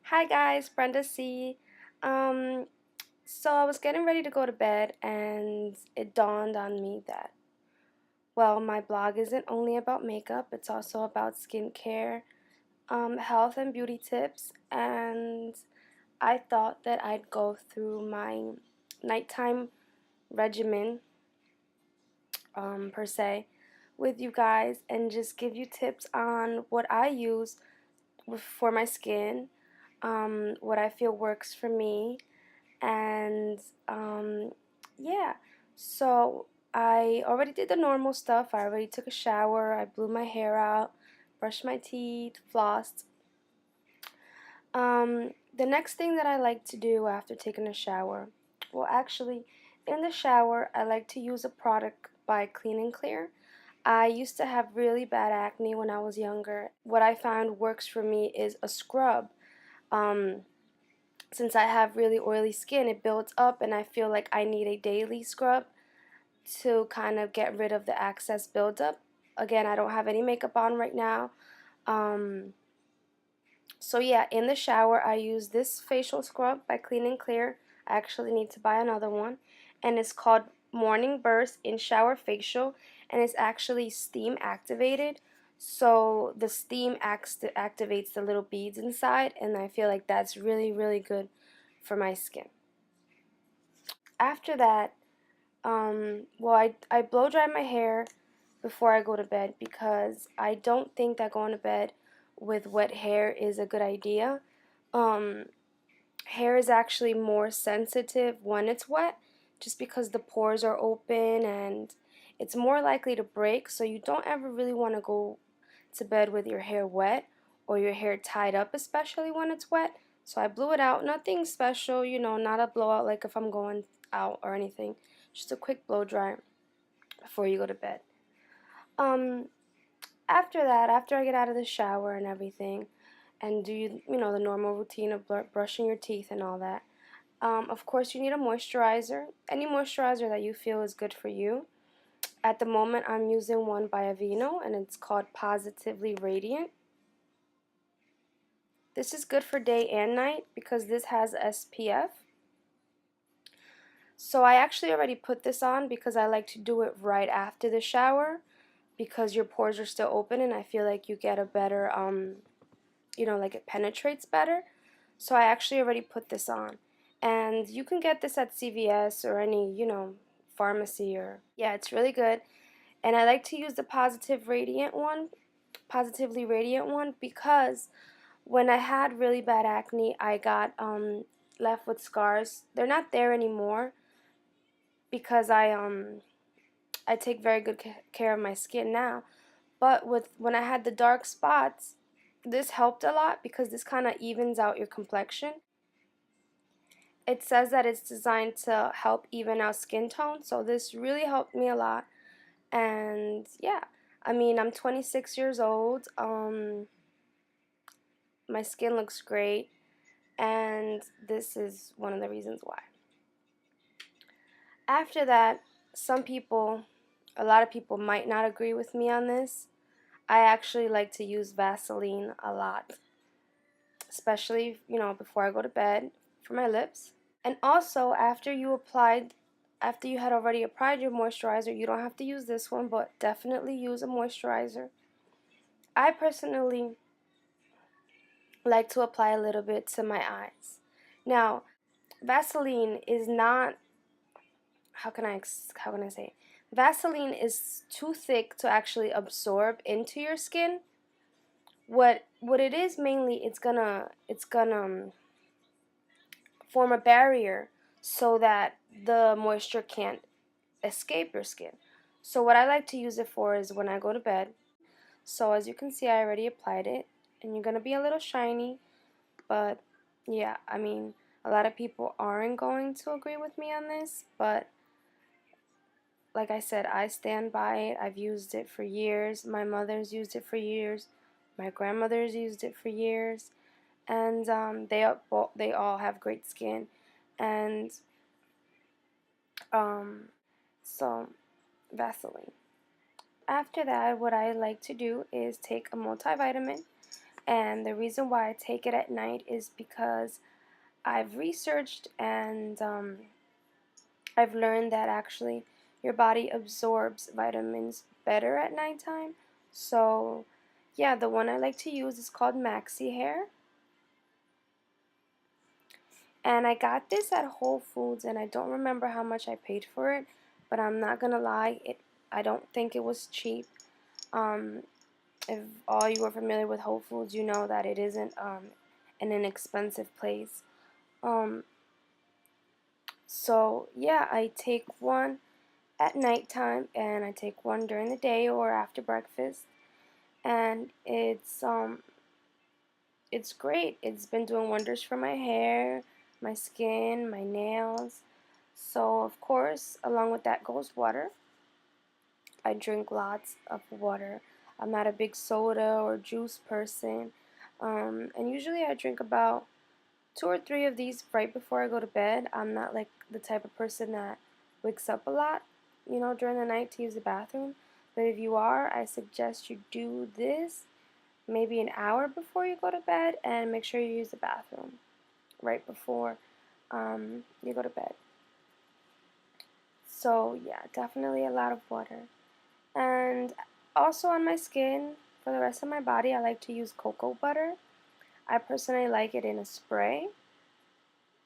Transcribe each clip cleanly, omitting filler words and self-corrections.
Hi guys, Brenda C. Um, so I was getting ready to go to bed and it dawned on me that, well, my blog isn't only about makeup, it's also about skincare, health and beauty tips, and I thought that I'd go through my nighttime regimen, per se, with you guys and just give you tips on what I use for my skin, what I feel works for me, and yeah, so I already did the normal stuff. I already took a shower, I blew my hair out, brushed my teeth, flossed. The next thing that I like to do after taking a shower, well, actually, in the shower, I like to use a product by Clean and Clear. I used to have really bad acne when I was younger. What I found works for me is a scrub. Um, since I have really oily skin, it builds up and I feel like I need a daily scrub to kind of get rid of the excess buildup. Again, I don't have any makeup on right now. Um, so yeah, in the shower, I use this facial scrub by Clean and Clear. I actually need to buy another one. And it's called Morning Burst in Shower Facial. And it's actually steam activated. So the steam activates the little beads inside. And I feel like that's really, really good for my skin. After that, well, I blow dry my hair before I go to bed because I don't think that going to bed with wet hair is a good idea. Um, Hair is actually more sensitive when it's wet just because the pores are open and it's more likely to break, so you don't ever really want to go to bed with your hair wet or your hair tied up, especially when it's wet. So I blew it out. Nothing special, not a blowout like if I'm going out or anything. Just a quick blow dry before you go to bed. Um, After that, after I get out of the shower and everything, and do the normal routine of brushing your teeth and all that. Of course, you need a moisturizer. Any moisturizer that you feel is good for you. At the moment, I'm using one by Aveeno, and it's called Positively Radiant. This is good for day and night because this has SPF. So I actually already put this on because I like to do it right after the shower because your pores are still open and I feel like you get a better, like it penetrates better. So I actually already put this on. And you can get this at CVS or any, pharmacy or, yeah, it's really good. And I like to use the Positively Radiant one because when I had really bad acne, I got left with scars. They're not there anymore because I take very good care of my skin now. But when I had the dark spots, this helped a lot because this kind of evens out your complexion. It says that it's designed to help even out skin tone, so this really helped me a lot. And yeah, I mean, I'm 26 years old. My skin looks great, and this is one of the reasons why. After that, a lot of people might not agree with me on this. I actually like to use Vaseline a lot, especially, before I go to bed for my lips. And also, after you had already applied your moisturizer, you don't have to use this one, but definitely use a moisturizer. I personally like to apply a little bit to my eyes. Now, Vaseline is not, how can I say it? Vaseline is too thick to actually absorb into your skin. What it is mainly, it's gonna form a barrier so that the moisture can't escape your skin. So what I like to use it for is when I go to bed. So as you can see, I already applied it, and you're gonna be a little shiny, but yeah, I mean, a lot of people aren't going to agree with me on this, but like I said, I stand by it. I've used it for years. My mother's used it for years. My grandmother's used it for years, and they all have great skin, and um, so Vaseline. After that, what I like to do is take a multivitamin, And the reason why I take it at night is because I've researched and I've learned that actually your body absorbs vitamins better at nighttime. So, yeah, the one I like to use is called Maxi Hair. And I got this at Whole Foods, and I don't remember how much I paid for it, but I'm not gonna lie, I don't think it was cheap. Um, if all you are familiar with Whole Foods, you know that it isn't an inexpensive place. Um, so yeah, I take one at nighttime and I take one during the day or after breakfast, and it's great. It's been doing wonders for my hair, my skin, my nails. So of course, along with that goes water. I drink lots of water. I'm not a big soda or juice person. And usually I drink about 2 or 3 of these right before I go to bed. I'm not like the type of person that wakes up a lot, during the night to use the bathroom. But if you are, I suggest you do this maybe an hour before you go to bed and make sure you use the bathroom right before you go to bed. So yeah, definitely a lot of water. And also on my skin, for the rest of my body, I like to use cocoa butter. I personally like it in a spray.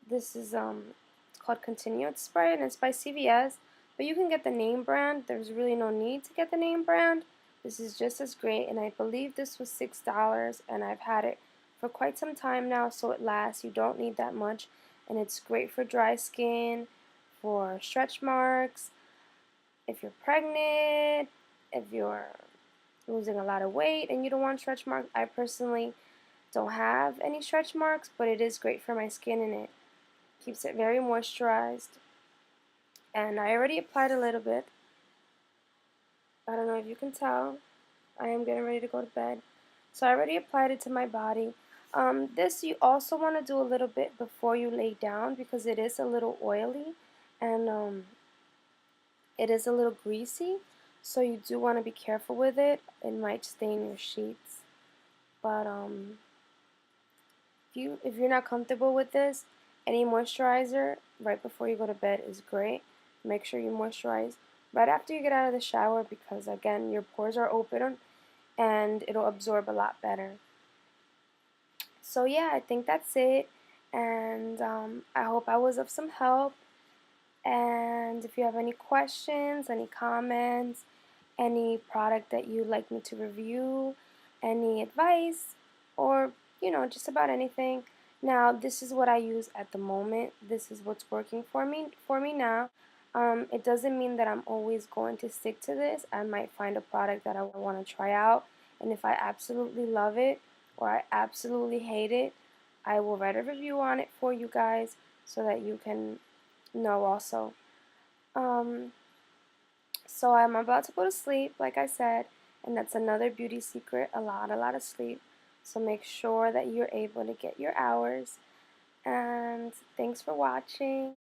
This is it's called Continued Spray, and it's by CVS, but you can get the name brand. There's really no need to get the name brand. This is just as great, and I believe this was $6, and I've had it for quite some time now, so it lasts. You don't need that much, and it's great for dry skin, for stretch marks, if you're pregnant, if you're losing a lot of weight and you don't want stretch marks. I personally don't have any stretch marks, but it is great for my skin and it keeps it very moisturized. And I already applied a little bit. I don't know if you can tell. I am getting ready to go to bed. So I already applied it to my body. This you also want to do a little bit before you lay down because it is a little oily and it is a little greasy. So you do want to be careful with it. It might stain your sheets. But if you're not comfortable with this, any moisturizer right before you go to bed is great. Make sure you moisturize right after you get out of the shower because again your pores are open and it'll absorb a lot better. So yeah, I think that's it, and I hope I was of some help. And if you have any questions, any comments, any product that you'd like me to review, any advice, or just about anything. Now, this is what I use at the moment. This is what's working for me now. It doesn't mean that I'm always going to stick to this. I might find a product that I want to try out, and if I absolutely love it or I absolutely hate it, I will write a review on it for you guys so that you can know also. Um, so I'm about to go to sleep, like I said, and that's another beauty secret, a lot of sleep. So make sure that you're able to get your hours. And thanks for watching.